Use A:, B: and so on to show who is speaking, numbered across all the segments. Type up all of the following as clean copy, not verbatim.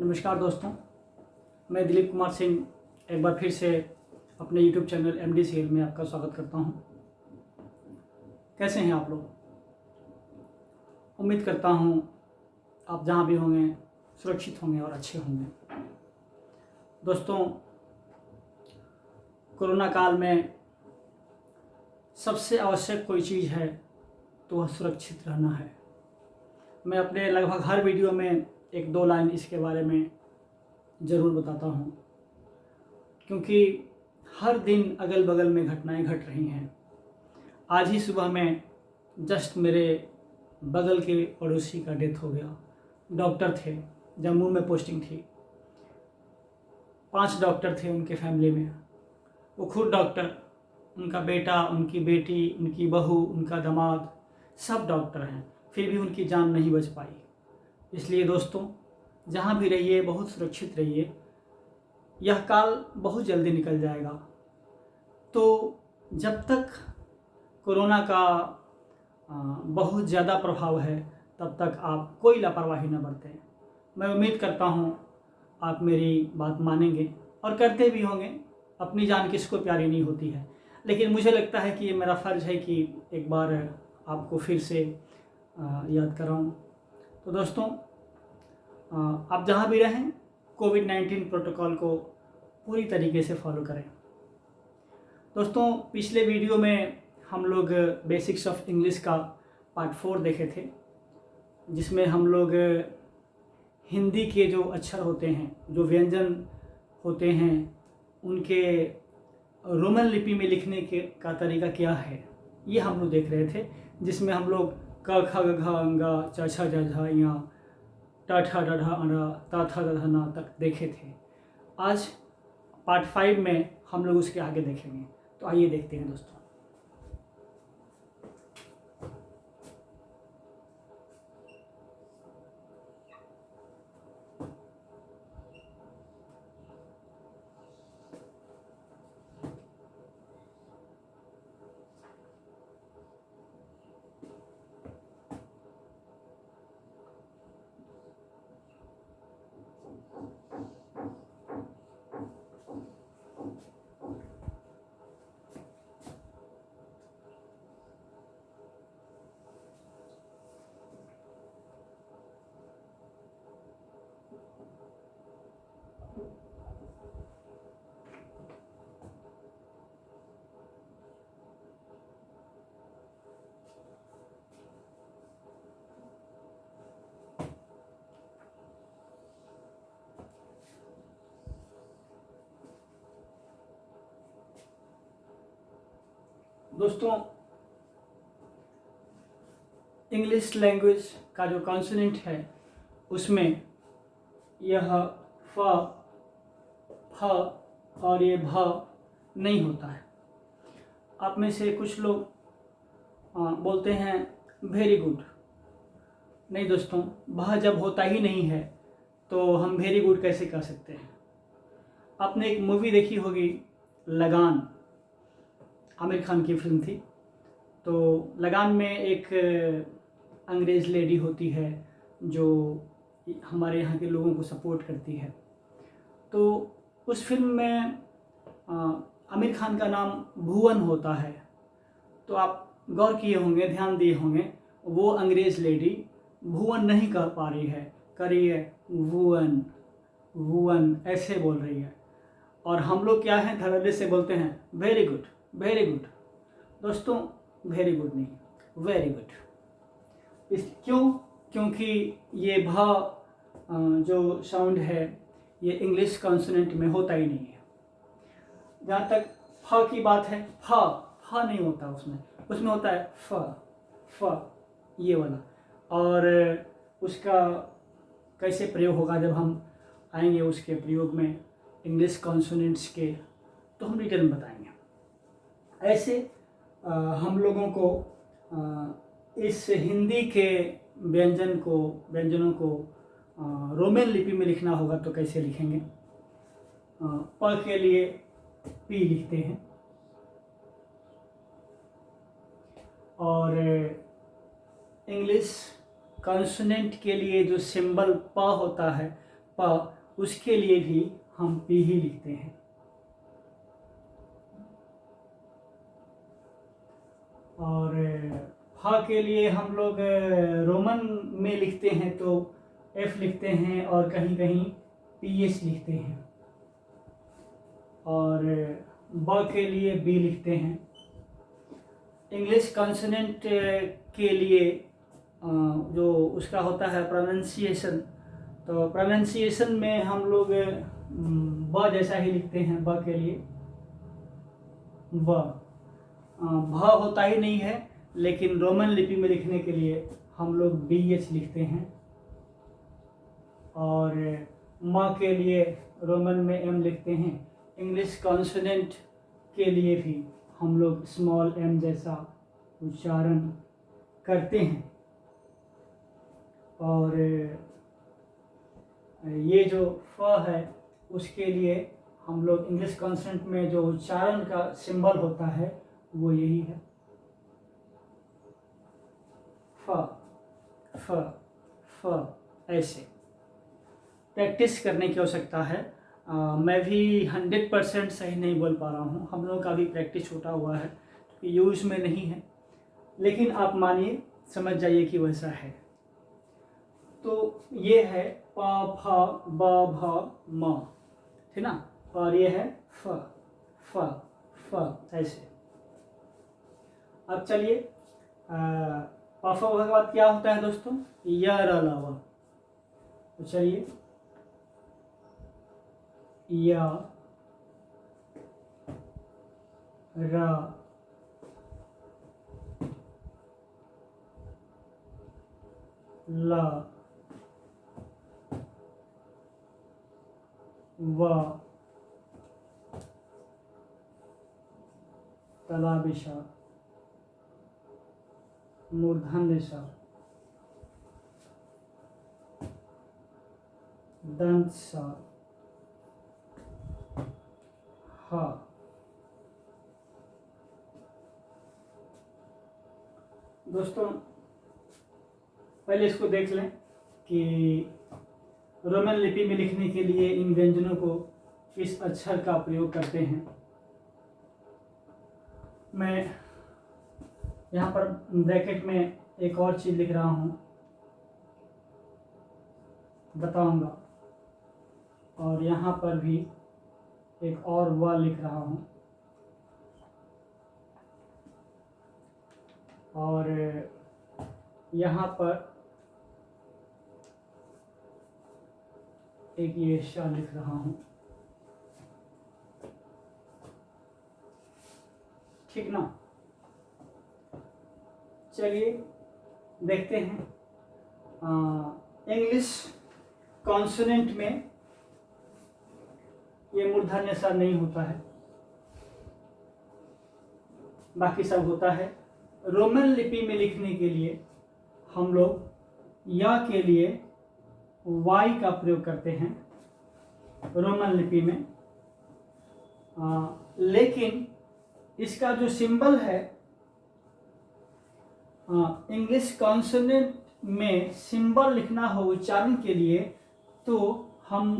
A: नमस्कार दोस्तों, मैं दिलीप कुमार सिंह एक बार फिर से अपने YouTube चैनल MDCL में आपका स्वागत करता हूं। कैसे हैं आप लोग? उम्मीद करता हूं आप जहां भी होंगे सुरक्षित होंगे और अच्छे होंगे। दोस्तों, कोरोना काल में सबसे आवश्यक कोई चीज़ है तो वह सुरक्षित रहना है। मैं अपने लगभग हर वीडियो में एक दो लाइन इसके बारे में ज़रूर बताता हूँ, क्योंकि हर दिन अगल बगल में घटनाएं घट रही हैं। आज ही सुबह में जस्ट मेरे बगल के पड़ोसी का डेथ हो गया। डॉक्टर थे, जम्मू में पोस्टिंग थी। 5 डॉक्टर थे उनके फैमिली में। वो खुद डॉक्टर, उनका बेटा, उनकी बेटी, उनकी बहू, उनका दामाद सब डॉक्टर हैं, फिर भी उनकी जान नहीं बच पाई। इसलिए दोस्तों, जहाँ भी रहिए बहुत सुरक्षित रहिए। यह काल बहुत जल्दी निकल जाएगा, तो जब तक कोरोना का बहुत ज़्यादा प्रभाव है तब तक आप कोई लापरवाही न बरतें। मैं उम्मीद करता हूँ आप मेरी बात मानेंगे और करते भी होंगे। अपनी जान किसको प्यारी नहीं होती है, लेकिन मुझे लगता है कि ये मेरा फ़र्ज़ है कि एक बार आपको फिर से याद कराऊँ। तो दोस्तों, आप जहाँ भी रहें कोविड-19 प्रोटोकॉल को पूरी तरीके से फॉलो करें। दोस्तों, पिछले वीडियो में हम लोग बेसिक्स ऑफ इंग्लिश का पार्ट 4 देखे थे, जिसमें हम लोग हिंदी के जो अक्षर होते हैं, जो व्यंजन होते हैं, उनके रोमन लिपि में लिखने के का तरीका क्या है, ये हम लोग देख रहे थे। जिसमें हम लोग क ख ग घ अंगा च छ ज झ ञ ट ठ ड ढ अ त थ द ध न तक देखे थे। आज पार्ट 5 में हम लोग उसके आगे देखेंगे। तो आइए देखते हैं दोस्तों। दोस्तों, इंग्लिश लैंग्वेज का जो कॉन्सोनेंट है उसमें यह फ, फ और ये भ नहीं होता है। आप में से कुछ लोग बोलते हैं वेरी गुड। नहीं दोस्तों, वह जब होता ही नहीं है तो हम वेरी गुड कैसे कर सकते हैं। आपने एक मूवी देखी होगी लगान, आमिर खान की फिल्म थी। तो लगान में एक अंग्रेज़ लेडी होती है जो हमारे यहाँ के लोगों को सपोर्ट करती है। तो उस फिल्म में आमिर खान का नाम भुवन होता है। तो आप गौर किए होंगे, ध्यान दिए होंगे, वो अंग्रेज़ लेडी भुवन नहीं कह पा रही है, कर रही है भुवन भुवन, ऐसे बोल रही है। और हम लोग क्या है, धड़ल्ले से बोलते हैं वेरी गुड वेरी गुड। दोस्तों, वेरी गुड नहीं, वेरी गुड। क्योंकि ये भ जो साउंड है ये इंग्लिश कॉन्सोनेंट में होता ही नहीं है। जहाँ तक फ की बात है, फ नहीं होता उसमें होता है फ, ये वाला। और उसका कैसे प्रयोग होगा जब हम आएंगे उसके प्रयोग में इंग्लिश कॉन्सोनेंट्स के, तो हम डिटेल में बताएंगे। ऐसे हम लोगों को इस हिंदी के व्यंजनों को रोमन लिपि में लिखना होगा। तो कैसे लिखेंगे? प के लिए पी लिखते हैं, और इंग्लिश कॉन्सोनेंट के लिए जो सिंबल प होता है प, उसके लिए भी हम पी ही लिखते हैं। और फ के लिए हम लोग रोमन में लिखते हैं तो एफ लिखते हैं और कहीं कहीं पी एच लिखते हैं। और ब के लिए बी लिखते हैं। इंग्लिश कॉन्सोनेंट के लिए जो उसका होता है प्रोनाउंसिएशन, तो प्रोनाउंसिएशन में हम लोग ब जैसा ही लिखते हैं। ब के लिए ब भ होता ही नहीं है, लेकिन रोमन लिपि में लिखने के लिए हम लोग बी एच लिखते हैं। और म के लिए रोमन में एम लिखते हैं। इंग्लिश कॉन्सोनेंट के लिए भी हम लोग स्मॉल एम जैसा उच्चारण करते हैं। और ये जो फ है उसके लिए हम लोग इंग्लिश कॉन्सोनेंट में जो उच्चारण का सिंबल होता है वो यही है, फ फ फ। ऐसे प्रैक्टिस करने की आवश्यकता है। मैं भी 100% सही नहीं बोल पा रहा हूँ, हम लोगों का भी प्रैक्टिस छूटा हुआ है क्योंकि यूज़ में नहीं है, लेकिन आप मानिए समझ जाइए कि वैसा है। तो ये है प फ ब भ म, ठीक ना। और ये है फ फ फ, ऐसे। अब चलिए प फ के बाद क्या होता है दोस्तों, य र ल व। तो चलिए य र ल व, तलाबी श, मूर्धन्य श, दंत स, ह। दोस्तों पहले इसको देख लें कि रोमन लिपि में लिखने के लिए इन व्यंजनों को किस अक्षर का प्रयोग करते हैं। मैं यहाँ पर ब्रैकेट में एक और चीज़ लिख रहा हूँ, बताऊंगा। और यहाँ पर भी एक और व लिख रहा हूँ। और यहाँ पर एक ये श लिख रहा हूँ, ठीक ना। चलिए देखते हैं इंग्लिश कॉन्सोनेंट में ये मूर्धन्य सा नहीं होता है, बाकी सब होता है। रोमन लिपि में लिखने के लिए हम लोग या के लिए वाई का प्रयोग करते हैं रोमन लिपि में। लेकिन इसका जो सिंबल है इंग्लिश कॉन्सोनेंट में सिंबल लिखना हो उच्चारण के लिए तो हम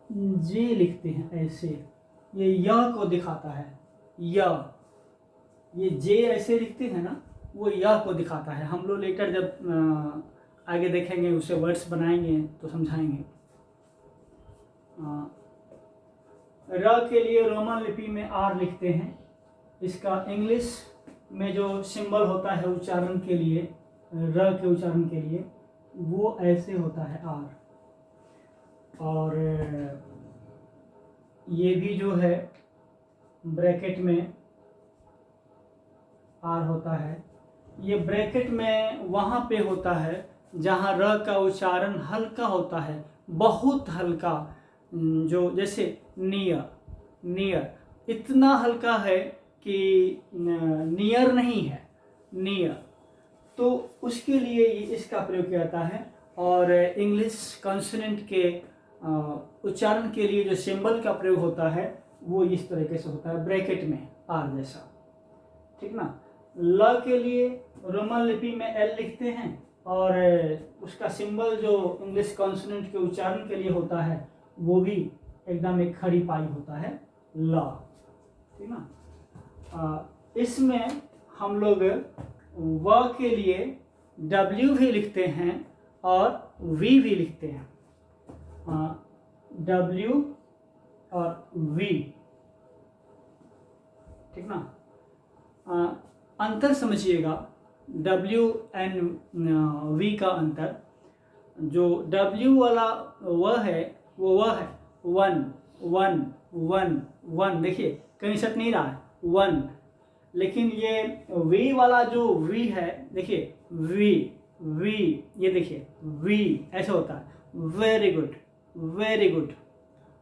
A: जे लिखते हैं ऐसे। ये य को दिखाता है, य, ये जे ऐसे लिखते हैं ना, वो य को दिखाता है। हम लोग लेकर जब आगे देखेंगे उसे वर्ड्स बनाएंगे तो समझाएंगे। र के लिए रोमन लिपि में आर लिखते हैं। इसका इंग्लिश में जो सिंबल होता है उच्चारण के लिए, र के उच्चारण के लिए, वो ऐसे होता है आर। और ये भी जो है ब्रैकेट में आर होता है। ये ब्रैकेट में वहाँ पे होता है जहाँ र का उच्चारण हल्का होता है, बहुत हल्का, जो जैसे नियर, नियर इतना हल्का है कि नियर नहीं है, नियर, तो उसके लिए इसका प्रयोग किया जाता है। और इंग्लिश कॉन्सोनेंट के उच्चारण के लिए जो सिंबल का प्रयोग होता है वो इस तरीके से होता है, ब्रैकेट में आर जैसा, ठीक ना। ल के लिए रोमन लिपि में एल लिखते हैं और उसका सिंबल जो इंग्लिश कॉन्सोनेंट के उच्चारण के लिए होता है वो भी एकदम एक खड़ी पाई होता है, ला। ठीक ना। इसमें हम लोग व के लिए W भी लिखते हैं और V भी लिखते हैं। W और V, ठीक ना। अंतर समझिएगा, W एंड V का अंतर। जो W वाला व है वो वह है 1 1 1 1, देखिए कहीं सट नहीं रहा है 1। लेकिन ये V वाला जो V है, देखिए V V, ये देखिए V ऐसे होता है, very good very good,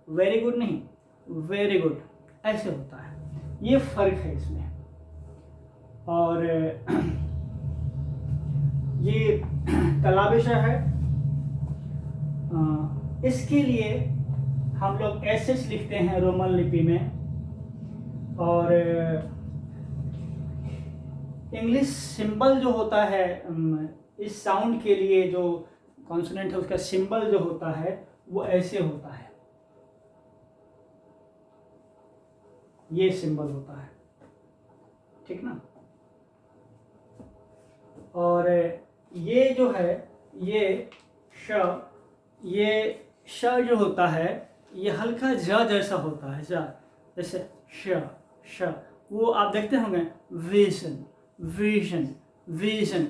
A: very good नहीं वेरी गुड, ऐसे होता है। ये फर्क है इसमें। और ये तलाबिशा है, इसके लिए हम लोग SS लिखते हैं रोमन लिपि में। और इंग्लिश सिंबल जो होता है, इस साउंड के लिए जो कॉन्सोनेंट है उसका सिंबल जो होता है वो ऐसे होता है, ये सिंबल होता है, ठीक ना। और ये जो है ये श, ये श जो होता है ये हल्का ज जैसा होता है, ज जैसे श, वो आप देखते होंगे विजन विजन विजन,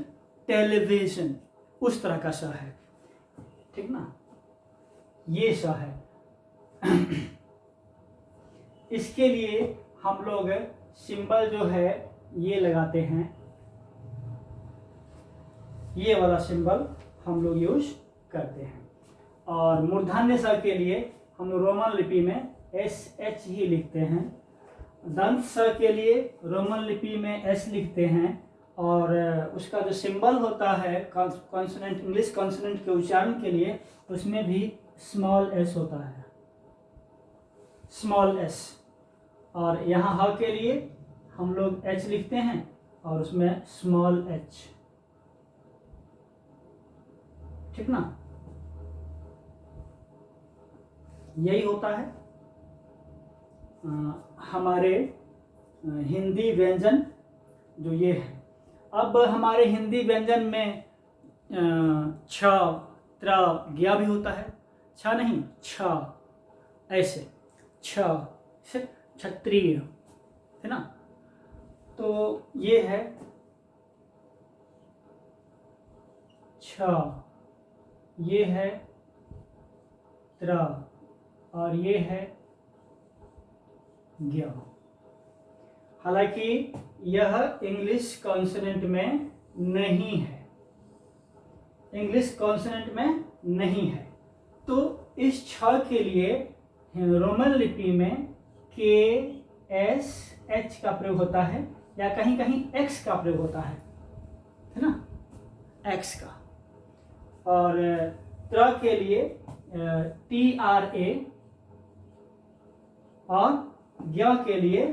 A: टेलीविजन, उस तरह का श है, ठीक ना। ये श है। इसके लिए हम लोग सिंबल जो है ये लगाते हैं, ये वाला सिंबल हम लोग यूज करते हैं। और मूर्धन्य स के लिए हम लोग रोमन लिपि में SH ही लिखते हैं। दंत स के लिए रोमन लिपि में S लिखते हैं। और उसका जो सिंबल होता है कॉन्सोनेंट, इंग्लिश कॉन्सोनेंट के उच्चारण के लिए, उसमें भी स्मॉल s होता है, स्मॉल s। और यहाँ ह के लिए हम लोग H लिखते हैं और उसमें स्मॉल h, ठीक ना। यही होता है हमारे हिंदी व्यंजन जो ये है। अब हमारे हिंदी व्यंजन में छ, त्र, ज्ञा भी होता है। छ नहीं, छ, ऐसे छ से क्षत्रिय, है ना। तो ये है छ, ये है त्र और ये है ज्ञा। हालांकि यह इंग्लिश कॉन्सोनेंट में नहीं है, इंग्लिश कॉन्सोनेंट में नहीं है। तो इस छ के लिए रोमन लिपि में KSH का प्रयोग होता है, या कहीं कहीं X का प्रयोग होता है ना, X का। और त्र के लिए TRA और ज्ञा के लिए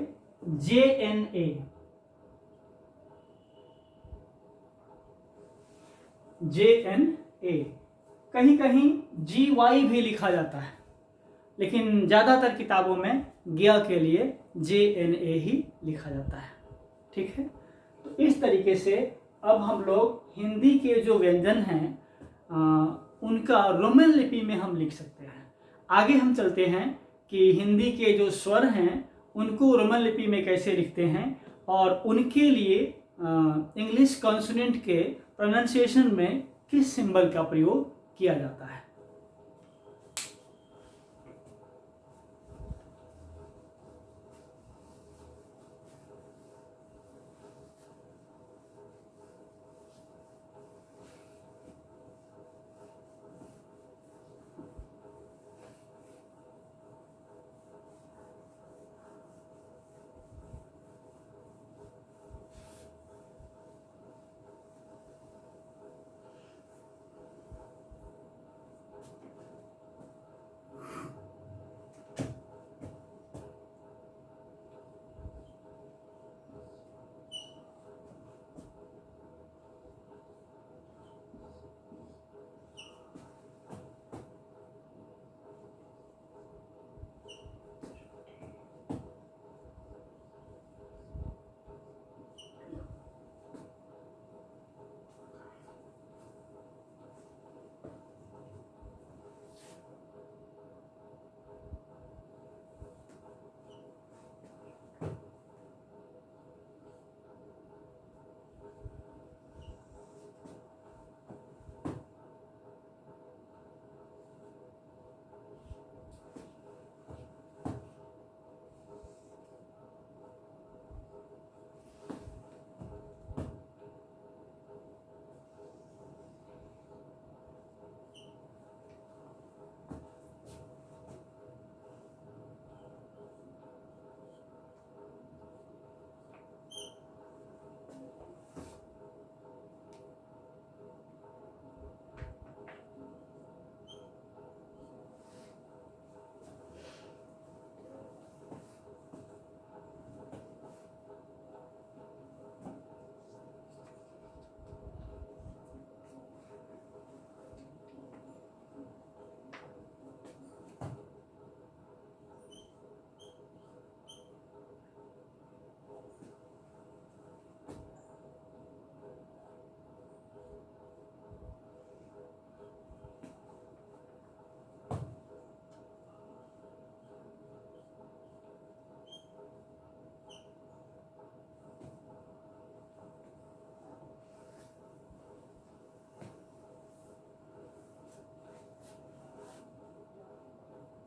A: JNA, JNA। कहीं कहीं GY भी लिखा जाता है, लेकिन ज़्यादातर किताबों में ज्ञा के लिए JNA ही लिखा जाता है, ठीक है। तो इस तरीके से अब हम लोग हिंदी के जो व्यंजन हैं उनका रोमन लिपि में हम लिख सकते हैं। आगे हम चलते हैं कि हिंदी के जो स्वर हैं उनको रोमन लिपि में कैसे लिखते हैं, और उनके लिए इंग्लिश कॉन्सोनेंट के प्रोनाउंसिएशन में किस सिंबल का प्रयोग किया जाता है।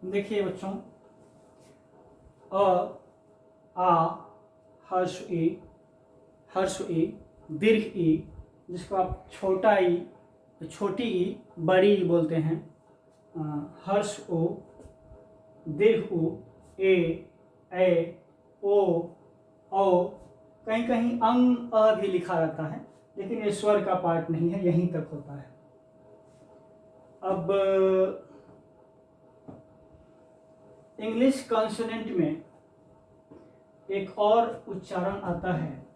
A: देखिए बच्चों, अ, आ, हर्ष ई, दीर्घ ई, जिसको आप छोटा ई, छोटी ई, बड़ी ई बोलते हैं, हर्ष ओ, दीर्घ उ, ए, ओ, कहीं कहीं अंग अ भी लिखा रहता है, लेकिन ये स्वर का पार्ट नहीं है, यहीं तक होता है। अब इंग्लिश कॉन्सोनेंट में एक और उच्चारण आता है,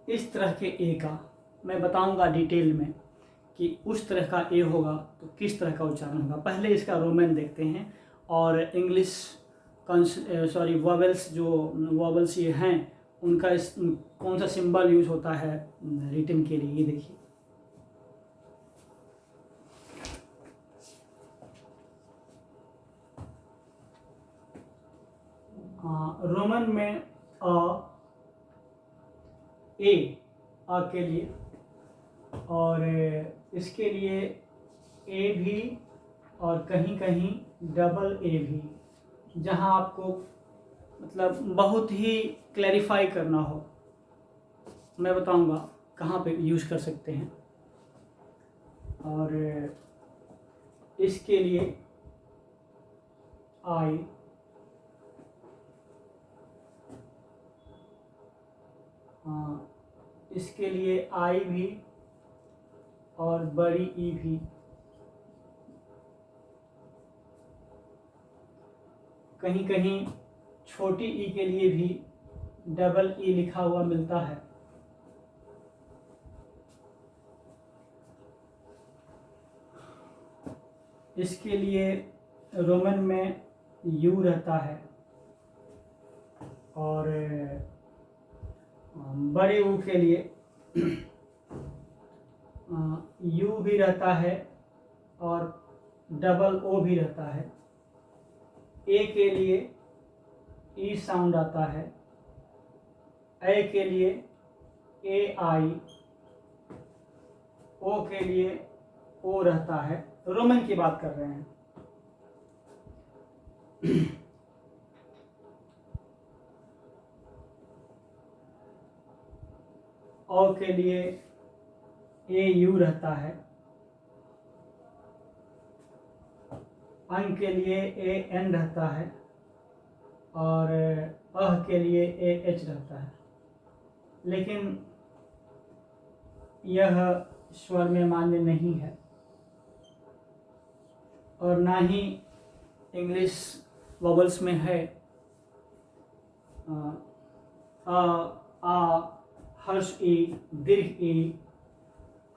A: इस तरह के ए का। मैं बताऊंगा डिटेल में कि उस तरह का ए होगा तो किस तरह का उच्चारण होगा। पहले इसका रोमन देखते हैं और इंग्लिश वॉवेल्स, जो वॉवेल्स ये हैं उनका कौन सा सिंबल यूज होता है रिटन के लिए, ये देखिए। रोमन में अ के लिए, और इसके लिए ए भी और कहीं कहीं डबल ए भी, जहां आपको मतलब बहुत ही क्लैरिफाई करना हो, मैं बताऊंगा कहाँ पे यूज कर सकते हैं। और इसके लिए आई, इसके लिए आई भी और बड़ी ई भी, कहीं कहीं छोटी ई के लिए भी डबल ई लिखा हुआ मिलता है। इसके लिए रोमन में यू रहता है, और बड़े ऊ के लिए यू भी रहता है और डबल ओ भी रहता है। ए के लिए ई साउंड आता है, ए के लिए ए आई, ओ के लिए ओ रहता है। रोमन की बात कर रहे हैं। ओ के लिए ए यू रहता है, अंग के लिए ए एन रहता है, और अह के लिए ए एच रहता है। लेकिन यह स्वर में मान्य नहीं है, और ना ही इंग्लिश वॉवल्स में है। आ, हर्ष ई, दीर्घ ई,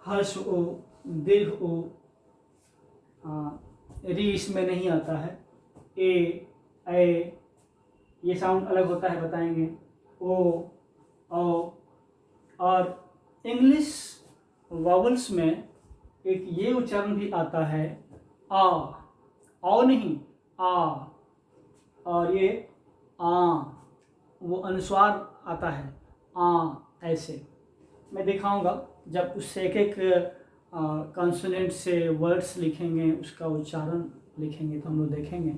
A: हर्ष ओ, दीर्घ ओ, री इसमें नहीं आता है। ए ये साउंड अलग होता है, बताएंगे। ओ, और इंग्लिश वॉवल्स में एक ये उच्चारण भी आता है, आ नहीं, आ, और ये आ, वो अनुस्वार आता है, ऐसे। मैं दिखाऊंगा जब उससे एक एक कॉन्सोनेंट से वर्ड्स लिखेंगे, उसका उच्चारण लिखेंगे तो हम लोग देखेंगे।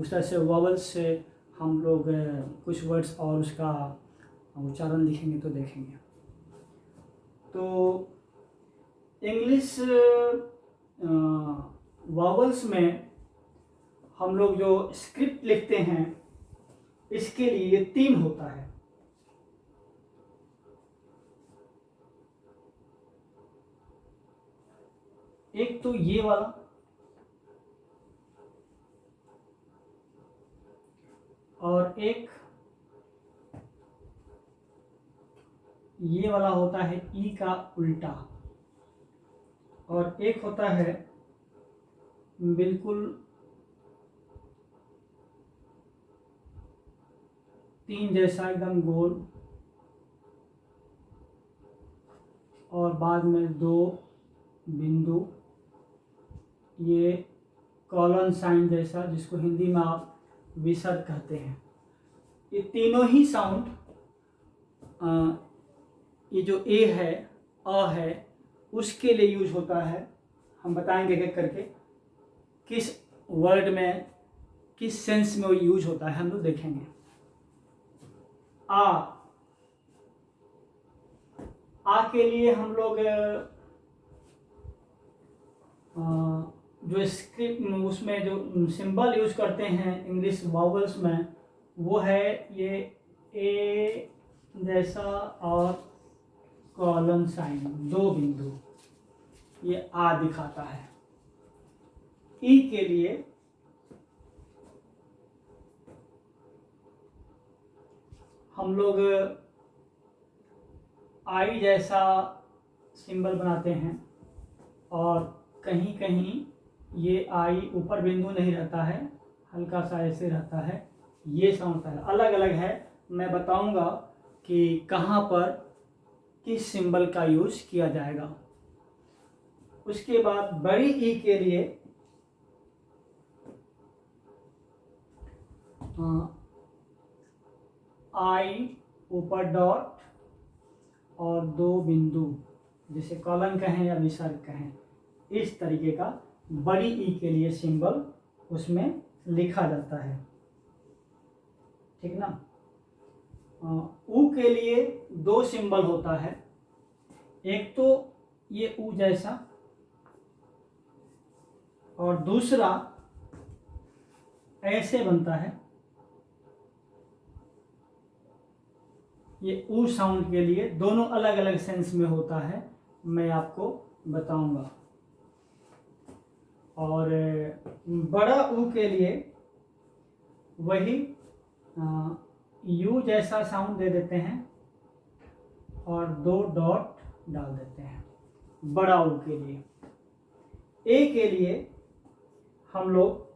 A: उस तरह से वॉवल्स से हम लोग कुछ वर्ड्स और उसका उच्चारण लिखेंगे तो देखेंगे। तो इंग्लिश वॉवल्स में हम लोग जो स्क्रिप्ट लिखते हैं, इसके लिए ये 3 होता है। एक तो ये वाला, और एक ये वाला होता है ई का उल्टा, और एक होता है बिल्कुल 3 जैसा, एकदम गोल, और बाद में 2 बिंदु, ये कॉलन साइन जैसा, जिसको हिंदी में आप विसर्ग कहते हैं। ये तीनों ही साउंड, ये जो ए है अ है उसके लिए यूज होता है। हम बताएंगे एक एक करके किस वर्ड में किस सेंस में वो यूज होता है, हम लोग देखेंगे। आ के लिए हम लोग जो स्क्रिप्ट उसमें जो सिंबल यूज करते हैं इंग्लिश वावल्स में, वो है ये ए जैसा और कॉलन साइन, 2 बिंदु, ये आ दिखाता है। ई के लिए हम लोग आई जैसा सिंबल बनाते हैं और कहीं कहीं ये आई ऊपर बिंदु नहीं रहता है, हल्का सा ऐसे रहता है, ये साउंड होता है। अलग अलग है, मैं बताऊंगा कि कहाँ पर किस सिंबल का यूज किया जाएगा। उसके बाद बड़ी ई के लिए आई ऊपर डॉट और 2 बिंदु, जिसे कॉलन कहें या विसर्ग कहें, इस तरीके का बड़ी ई के लिए सिंबल उसमें लिखा जाता है, ठीक ना। ऊ के लिए 2 सिंबल होता है, एक तो ये ऊ जैसा और दूसरा ऐसे बनता है। ये ऊ साउंड के लिए दोनों अलग अलग सेंस में होता है, मैं आपको बताऊंगा। और बड़ा ऊ के लिए वही यू जैसा साउंड दे देते हैं और 2 डॉट डाल देते हैं बड़ा ऊ के लिए। ए के लिए हम लोग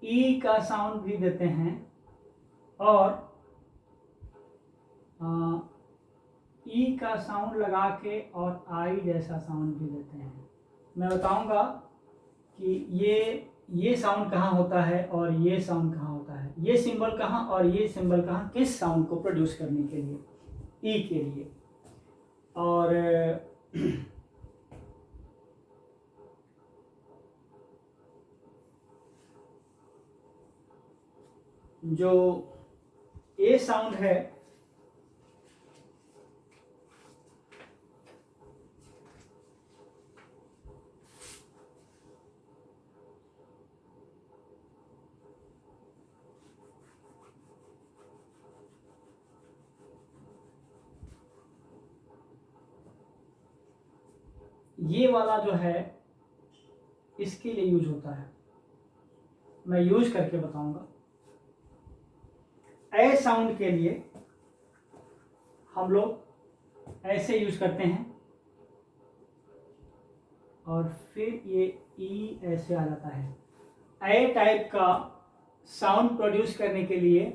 A: ई का साउंड भी देते हैं और ई का साउंड लगा के और आई जैसा साउंड भी देते हैं। मैं बताऊंगा कि ये साउंड कहाँ होता है और ये साउंड कहाँ होता है, ये सिंबल कहाँ और ये सिंबल कहाँ, किस साउंड को प्रोड्यूस करने के लिए, ई के लिए। और जो ए साउंड है ये वाला जो है इसके लिए यूज होता है, मैं यूज करके बताऊंगा। ए साउंड के लिए हम लोग ऐसे यूज करते हैं और फिर ये ई ऐसे आ जाता है। ए टाइप का साउंड प्रोड्यूस करने के लिए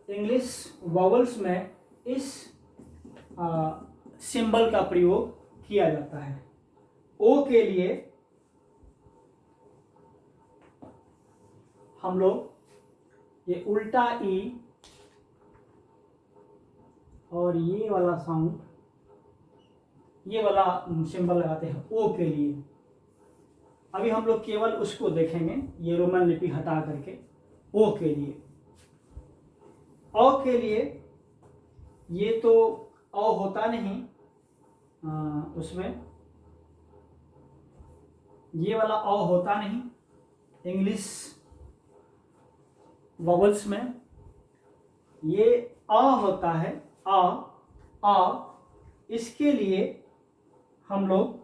A: इंग्लिश वॉवल्स में इस सिंबल का प्रयोग किया जाता है। ओ के लिए हम लोग ये उल्टा ई और ये वाला साउंड, ये वाला सिंबल लगाते हैं ओ के लिए। अभी हम लोग केवल उसको देखेंगे, ये रोमन लिपि हटा करके ओ के लिए। औ के लिए ये तो औ होता नहीं उसमें, ये वाला औ होता नहीं इंग्लिश वॉवल्स में, ये आ होता है, आ। इसके लिए हम लोग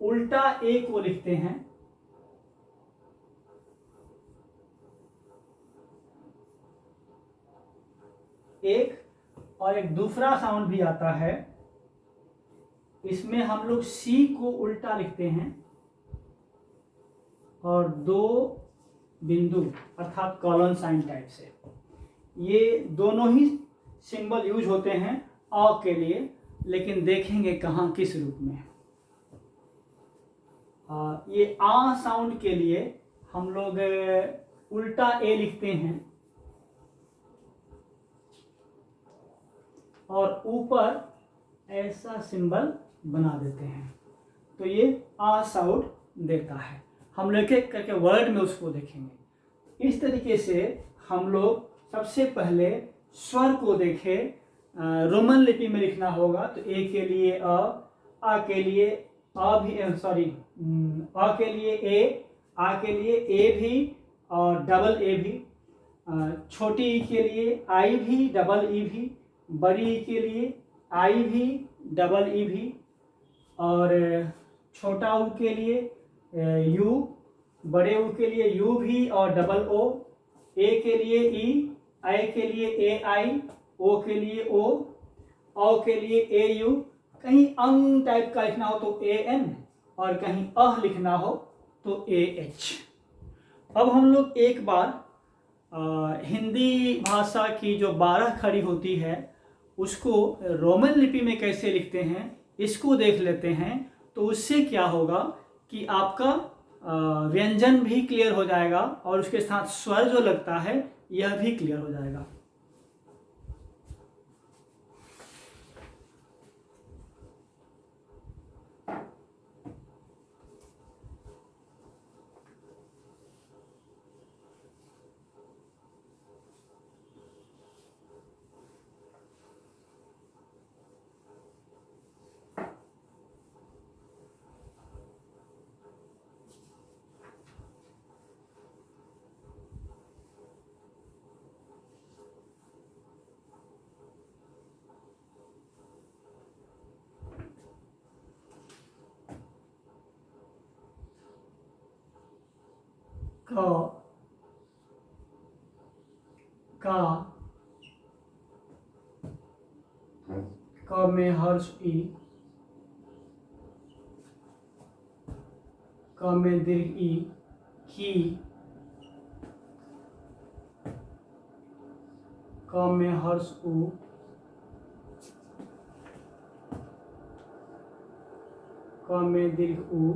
A: उल्टा ए को लिखते हैं एक, और एक दूसरा साउंड भी आता है, इसमें हम लोग सी को उल्टा लिखते हैं और 2 बिंदु अर्थात कॉलन साइन टाइप से। ये दोनों ही सिंबल यूज होते हैं अ के लिए, लेकिन देखेंगे कहाँ किस रूप में। ये आ साउंड के लिए हम लोग उल्टा ए लिखते हैं और ऊपर ऐसा सिंबल बना देते हैं, तो ये आ साउंड देता है। हम लोग एक करके वर्ड में उसको देखेंगे। इस तरीके से हम लोग सबसे पहले स्वर को देखें। रोमन लिपि में लिखना होगा तो ए के लिए आ के लिए अ भी, सॉरी, अ के लिए ए, आ के लिए ए भी और डबल ए भी, छोटी ई के लिए आई भी डबल ई भी, बड़ी ई के लिए आई भी डबल ई भी, और छोटा ऊ के लिए यू, बड़े ऊ के लिए यू भी और डबल ओ, ए के लिए ई, आई के लिए ए आई, ओ के लिए ओ के लिए ए यू, कहीं अंग टाइप का लिखना हो तो ए एन और कहीं अह लिखना हो तो ए एच। अब हम लोग एक बार हिंदी भाषा की जो 12 खड़ी होती है उसको रोमन लिपि में कैसे लिखते हैं इसको देख लेते हैं। तो उससे क्या होगा कि आपका व्यंजन भी क्लियर हो जाएगा और उसके साथ स्वर जो लगता है यह भी क्लियर हो जाएगा। क, का, क में हर्ष ई, क में दीर्घ ई, की, क में हर्ष उ, क में दीर्घ उ,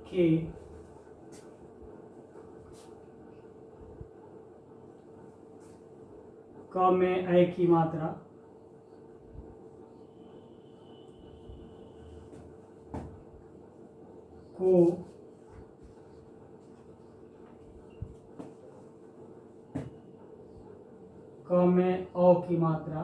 A: के, क में ऐ की मात्रा, को, क में औ की मात्रा,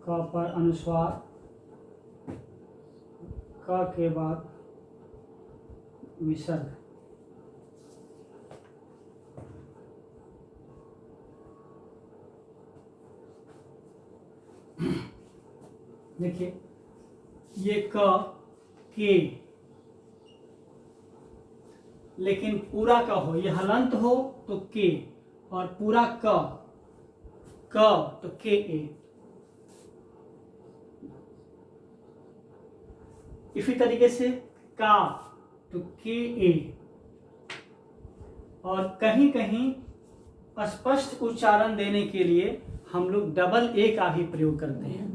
A: क पर अनुस्वार, क के बाद विसर्ग। देखिए ये क, के, लेकिन पूरा क हो, ये हलंत हो तो के, और पूरा क तो के ए। इसी तरीके से का तो के ए, और कहीं कहीं स्पष्ट उच्चारण देने के लिए हम लोग डबल ए का भी प्रयोग करते हैं।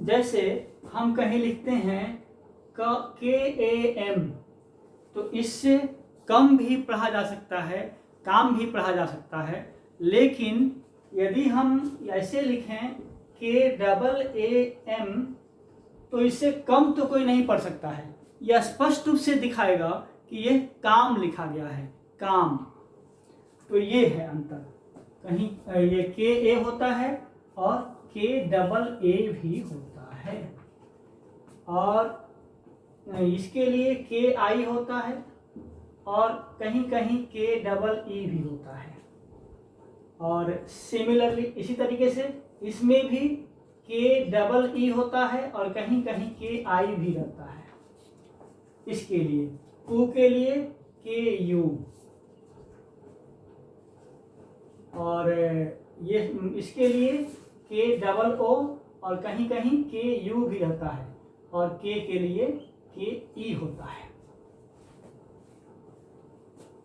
A: जैसे हम कहीं लिखते हैं के ए एम, तो इससे कम भी पढ़ा जा सकता है, काम भी पढ़ा जा सकता है। लेकिन यदि हम ऐसे लिखें के डबल ए एम, तो इससे कम तो कोई नहीं पढ़ सकता है। यह स्पष्ट रूप से दिखाएगा कि यह काम लिखा गया है, काम। तो ये है अंतर, कहीं ये के ए होता है और के डबल ए भी होता है, और इसके लिए के आई होता है और कहीं कहीं के डबल ई भी होता है। और सिमिलरली इसी तरीके से इसमें भी के डबल ई होता है और कहीं कहीं के आई भी रहता है। इसके लिए उ के लिए के यू, और ये इसके लिए के डबल ओ और कहीं कहीं के यू भी रहता है, और के लिए के ई होता है।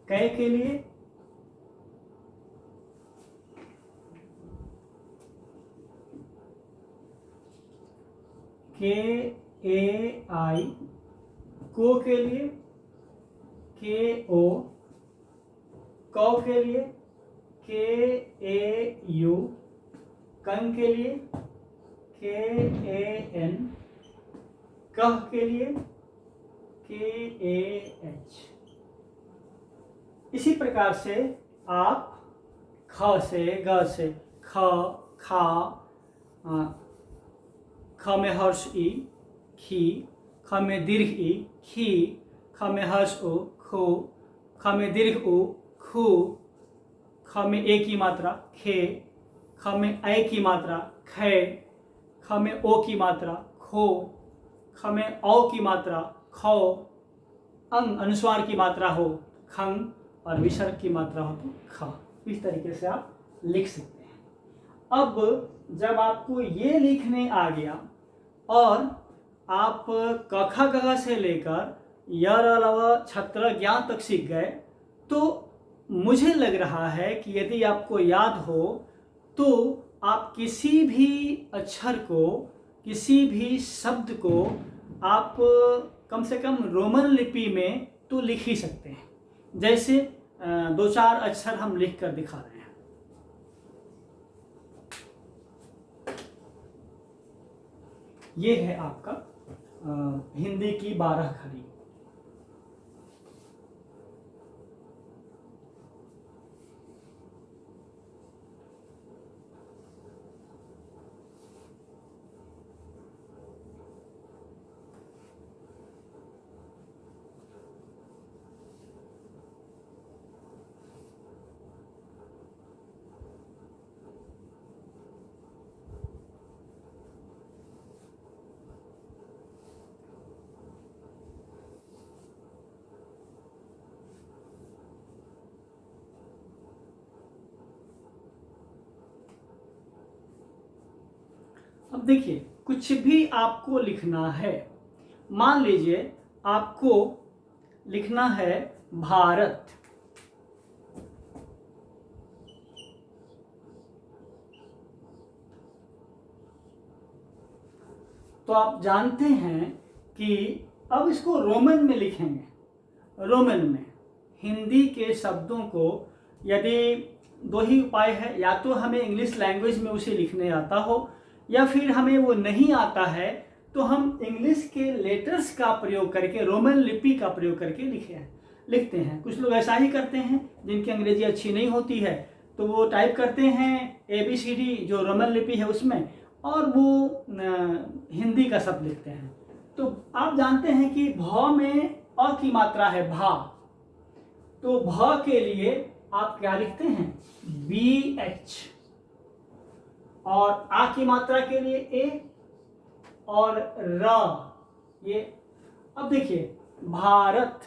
A: कै के लिए के ए आई को के लिए के ओ, कौ के लिए के ए यू, कं के लिए के ए एन, कह के लिए के ए एच। इसी प्रकार से आप ख से ग से ख, खा, ख में हर्ष ई खी, ख में दीर्घ ई खी, ख में हर्ष उ खू, ख में दीर्घ उ खू, ख में ए की मात्रा खे, ख में ऐ की मात्रा खे, ख में ओ की मात्रा खो, ख में औ की मात्रा खौ, अंग अनुस्वार की मात्रा हो खंग और विसर्ग की मात्रा हो तो ख। इस तरीके से आप लिख सकते हैं। अब जब आपको ये लिखने आ गया और आप क ख ग घ से लेकर य र ल व छत्र ज्ञ तक सीख गए, तो मुझे लग रहा है कि यदि आपको याद हो तो आप किसी भी अक्षर को, किसी भी शब्द को आप कम से कम रोमन लिपि में तो लिख ही सकते हैं। जैसे दो चार अक्षर हम लिख कर दिखा रहे हैं। ये है आपका हिंदी की 12 खड़ी। अब देखिए, कुछ भी आपको लिखना है, मान लीजिए आपको लिखना है भारत, तो आप जानते हैं कि अब इसको रोमन में लिखेंगे। रोमन में हिंदी के शब्दों को यदि दो ही उपाय है, या तो हमें इंग्लिश लैंग्वेज में उसे लिखने आता हो, या फिर हमें वो नहीं आता है तो हम इंग्लिश के लेटर्स का प्रयोग करके, रोमन लिपि का प्रयोग करके लिखते हैं। कुछ लोग ऐसा ही करते हैं, जिनकी अंग्रेजी अच्छी नहीं होती है तो वो टाइप करते हैं ABCD जो रोमन लिपि है उसमें, और वो हिंदी का शब्द लिखते हैं। तो आप जानते हैं कि भ में अ की मात्रा है भा, तो भ के लिए आप क्या लिखते हैं BH, और आ की मात्रा के लिए ए और र ये। अब देखिए भारत,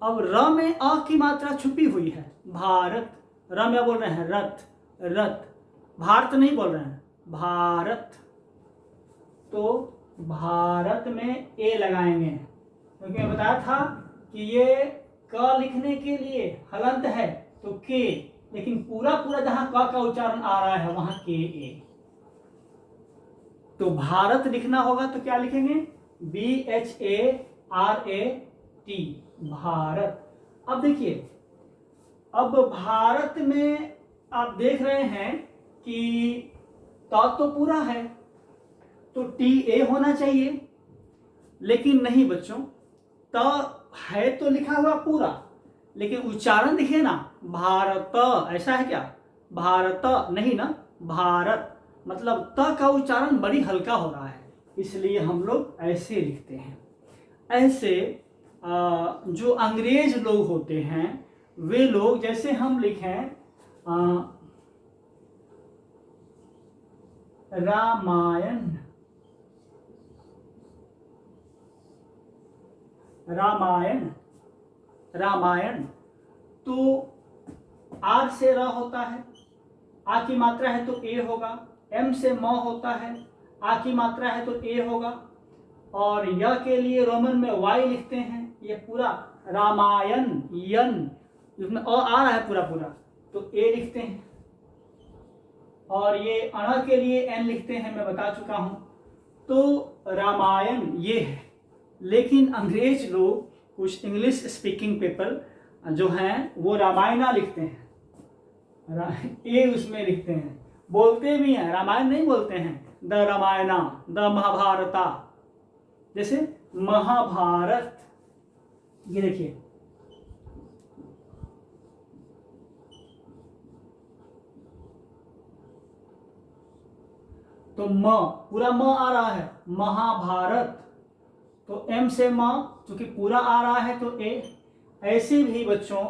A: अब र में अ की मात्रा छुपी हुई है, भारत, र में बोल रहे हैं रथ, रथ, भारत नहीं बोल रहे हैं भारत, तो भारत में ए लगाएंगे, क्योंकि मैं बताया था कि ये क लिखने के लिए हलंत है तो के, लेकिन पूरा जहां क का उच्चारण आ रहा है वहां के ए, तो भारत लिखना होगा तो क्या लिखेंगे BHARAT, भारत। अब देखिए, अब भारत में आप देख रहे हैं कि तो पूरा है तो TA होना चाहिए, लेकिन नहीं बच्चों, त है तो लिखा हुआ पूरा, लेकिन उच्चारण दिखे ना भारत, ऐसा है क्या, भारत नहीं ना, भारत, मतलब त का उच्चारण बड़ी हल्का हो रहा है, इसलिए हम लोग ऐसे लिखते हैं। ऐसे जो अंग्रेज लोग होते हैं वे लोग, जैसे हम लिखें रामायण, रामायण, रामायण, तो आर से र होता है, आ की मात्रा है तो ए होगा, एम से म होता है, आ की मात्रा है तो ए होगा, और य के लिए रोमन में वाई लिखते हैं, ये पूरा रामायण, यन, इसमें अ आ रहा है पूरा तो ए लिखते हैं, और ये अण के लिए एन लिखते हैं, मैं बता चुका हूं। तो रामायण ये है, लेकिन अंग्रेज लोग, कुछ इंग्लिश स्पीकिंग पीपल जो हैं वो रामायणा लिखते हैं, ए उसमें लिखते हैं, बोलते भी हैं, रामायण नहीं बोलते हैं, द रामायणा, द महाभारता। जैसे महाभारत, ये देखिए, तो म, पूरा म आ रहा है, महाभारत, तो एम से म, क्योंकि पूरा आ रहा है तो ए। ऐसे भी बच्चों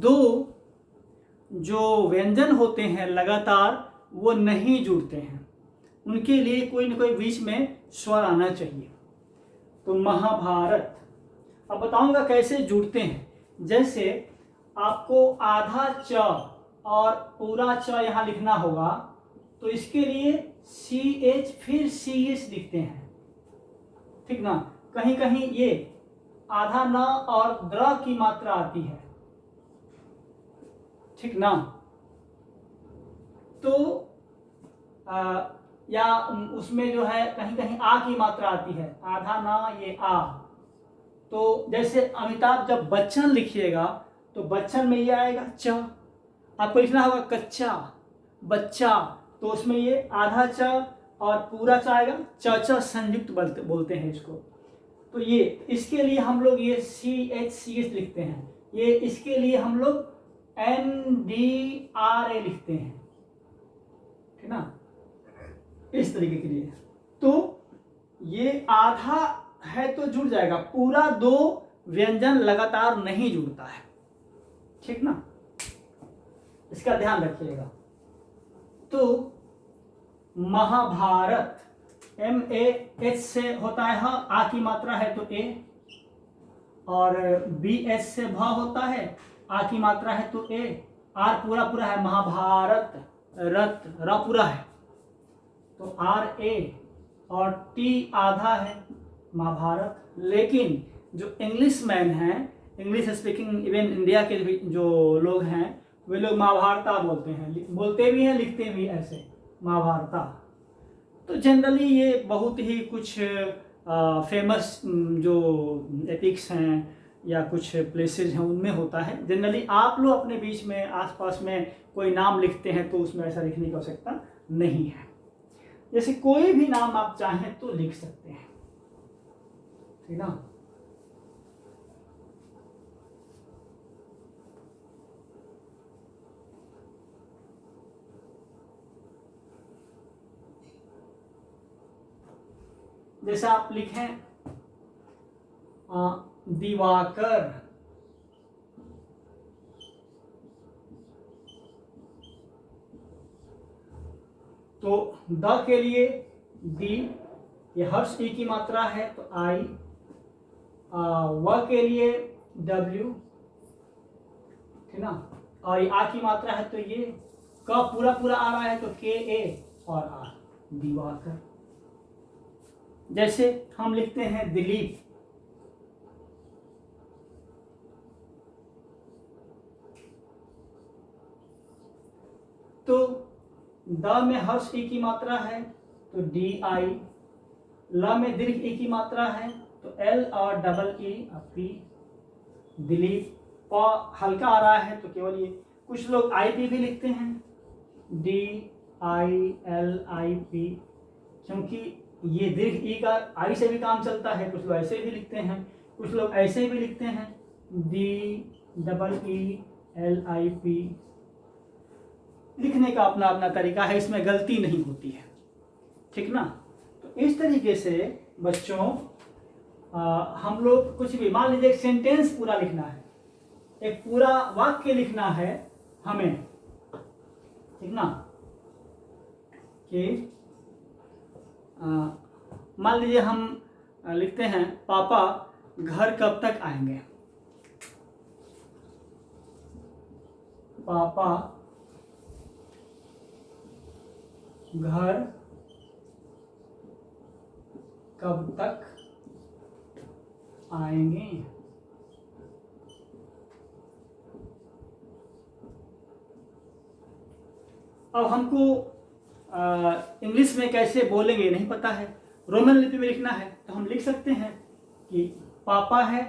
A: दो जो व्यंजन होते हैं लगातार वो नहीं जुड़ते हैं, उनके लिए कोई ना कोई बीच में स्वर आना चाहिए। तो महाभारत, अब बताऊंगा कैसे जुड़ते हैं। जैसे आपको आधा च और पूरा च यहाँ लिखना होगा, तो इसके लिए सी एच फिर सी एच लिखते हैं, ठीक ना। कहीं कहीं ये आधा न और द्र की मात्रा आती है, ठीक ना। तो या उसमें जो है कहीं कहीं आ की मात्रा आती है, आधा ना ये आ। तो जैसे अमिताभ जब बच्चन लिखिएगा तो बच्चन में ये आएगा च, आपको लिखना होगा कच्चा बच्चा, तो उसमें ये आधा च और पूरा च आएगा, च संयुक्त बोलते हैं इसको। तो ये इसके लिए हम लोग ये सी एच लिखते हैं, ये इसके लिए हम लोग NDRA लिखते हैं, ठीक ना, इस तरीके के लिए। तो ये आधा है तो जुड़ जाएगा, पूरा दो व्यंजन लगातार नहीं जुड़ता है, ठीक ना, इसका ध्यान रखिएगा। तो महाभारत, MAH से होता है ह, आ की मात्रा है तो ए, और BH से भ होता है, आ की मात्रा है तो ए, आर पूरा पूरा है, महाभारत, रत, र पूरा है तो RA, और T आधा है, महाभारत। लेकिन जो इंग्लिश मैन हैं, इंग्लिश स्पीकिंग इवन इंडिया के जो लोग हैं, वे लोग महाभारता बोलते हैं, बोलते भी हैं, लिखते भी ऐसे महाभारता। तो जनरली ये बहुत ही कुछ फेमस जो एपिक्स हैं या कुछ प्लेसेस हैं उनमें होता है। जनरली आप लोग अपने बीच में आसपास में कोई नाम लिखते हैं तो उसमें ऐसा लिखने की आवश्यकता नहीं है। जैसे कोई भी नाम आप चाहें तो लिख सकते हैं, ठीक ना। जैसे आप लिखें दिवाकर, तो द के लिए दी, ये हर्ष ई की मात्रा है तो आई, व के लिए W, ठीक ना, और ये आ की मात्रा है तो ये, क पूरा पूरा आ रहा है तो KA और आर, दिवाकर। जैसे हम लिखते हैं दिलीप, तो द में हर्ष ई की मात्रा है तो DI, ल में दीर्घ ई की मात्रा है तो L और डबल E पी, दिलीप। प हल्का आ रहा है तो केवल ये, कुछ लोग IP भी लिखते हैं, DILIP, क्योंकि ये दीर्घ ई का आई से भी काम चलता है। कुछ लोग ऐसे भी लिखते हैं, कुछ लोग ऐसे भी लिखते हैं, DEELIP। लिखने का अपना अपना तरीका है, इसमें गलती नहीं होती है, ठीक ना। तो इस तरीके से बच्चों हम लोग कुछ भी, मान लीजिए एक सेंटेंस पूरा लिखना है, एक पूरा वाक्य लिखना है हमें, ठीक ना, कि मान लीजिए हम लिखते हैं पापा घर कब तक आएंगे, पापा घर कब तक आएंगे। अब हमको इंग्लिश में कैसे बोलेंगे नहीं पता है, रोमन लिपि में लिखना है तो हम लिख सकते हैं कि पापा है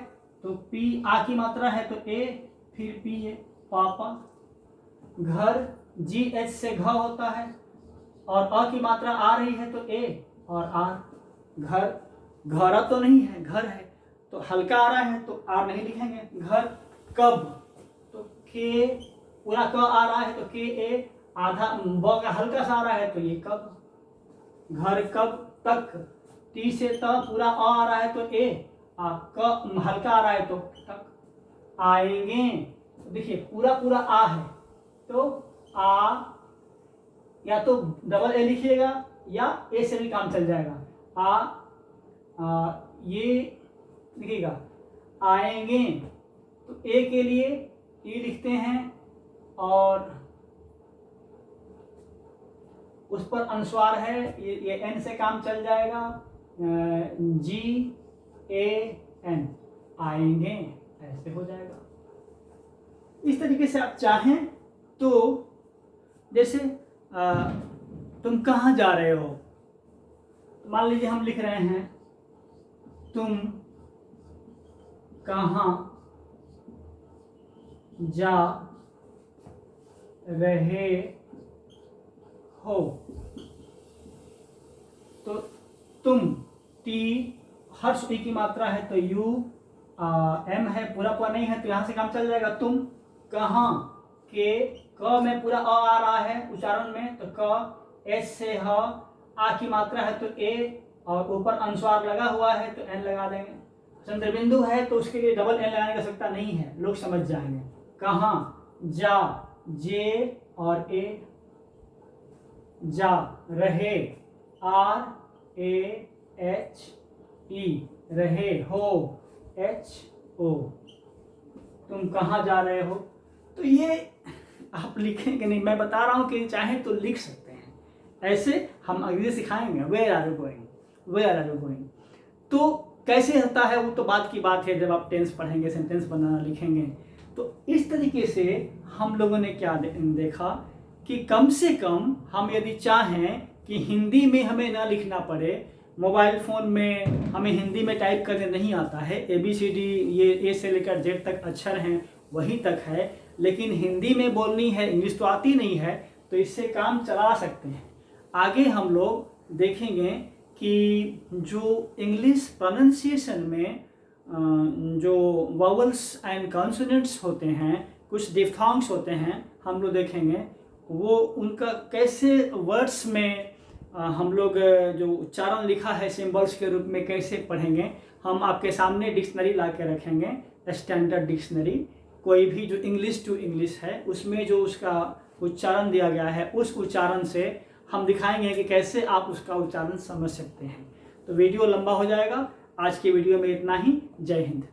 A: तो पी, आ की मात्रा है तो ए, फिर पी है पापा। घर, जी एच से घ होता है और अ की मात्रा आ रही है तो ए और आर। घर, घर तो नहीं है, घर है तो हल्का आ रहा है तो आर नहीं लिखेंगे। घर कब, तो के, पूरा क आ रहा है तो के ए, आधा ब का हल्का सा आ रहा है तो ये कब। घर कब तक, टी से त पूरा आ रहा है तो ए, क हल्का आ रहा है तो तक। आएंगे, देखिए पूरा पूरा आ है तो आ, या तो डबल ए लिखिएगा या ए से भी काम चल जाएगा। ये लिखिएगा आएंगे तो ए के लिए ई लिखते हैं और उस पर अनुस्वार है, ये एन से काम चल जाएगा। जी ए एन, आएंगे, ऐसे हो जाएगा। इस तरीके से आप चाहें तो जैसे तुम कहाँ जा रहे हो, मान लीजिए हम लिख रहे हैं तुम कहाँ जा रहे हो, तो तुम, टी हर ई की मात्रा है तो यू, एम है पूरा पूरा नहीं है तो यहाँ से काम चल जाएगा। तुम कहाँ, के, क में पूरा आ रहा है उच्चारण में तो क, एस से ह, आ की मात्रा है तो ए और ऊपर अनुस्वार लगा हुआ है तो एन लगा देंगे। चंद्र बिंदु है तो उसके लिए डबल एन लगाने की आवश्यकता नहीं है, लोग समझ जाएंगे। कहाँ, जा, जे और ए, जा रहे, आर ए एच ई, रहे, हो, एच ओ। तुम कहाँ जा रहे हो, तो ये आप लिखेंगे नहीं, मैं बता रहा हूँ कि चाहे तो लिख सकते हैं। ऐसे हम अगले सिखाएंगे where are you going, where are you going. तो कैसे होता है वो तो बात की बात है, जब आप टेंस पढ़ेंगे, सेंटेंस बनाना लिखेंगे। तो इस तरीके से हम लोगों ने क्या देखा कि कम से कम हम यदि चाहें कि हिंदी में हमें ना लिखना पड़े, मोबाइल फ़ोन में हमें हिंदी में टाइप करने नहीं आता है, ABCD ये ए से लेकर जेड तक अक्षर हैं वहीं तक है, लेकिन हिंदी में बोलनी है, इंग्लिश तो आती नहीं है, तो इससे काम चला सकते हैं। आगे हम लोग देखेंगे कि जो इंग्लिश प्रोनंसिएशन में जो वावल्स एंड कॉन्सोनेंट्स होते हैं, कुछ डिफ्थॉन्ग्स होते हैं, हम लोग देखेंगे वो उनका कैसे वर्ड्स में हम लोग जो उच्चारण लिखा है सिंबल्स के रूप में कैसे पढ़ेंगे। हम आपके सामने डिक्शनरी ला के रखेंगे, स्टैंडर्ड डिक्शनरी, कोई भी जो इंग्लिश टू इंग्लिश है उसमें जो उसका उच्चारण दिया गया है उस उच्चारण से हम दिखाएंगे कि कैसे आप उसका उच्चारण समझ सकते हैं। तो वीडियो लंबा हो जाएगा, आज की वीडियो में इतना ही। जय हिंद।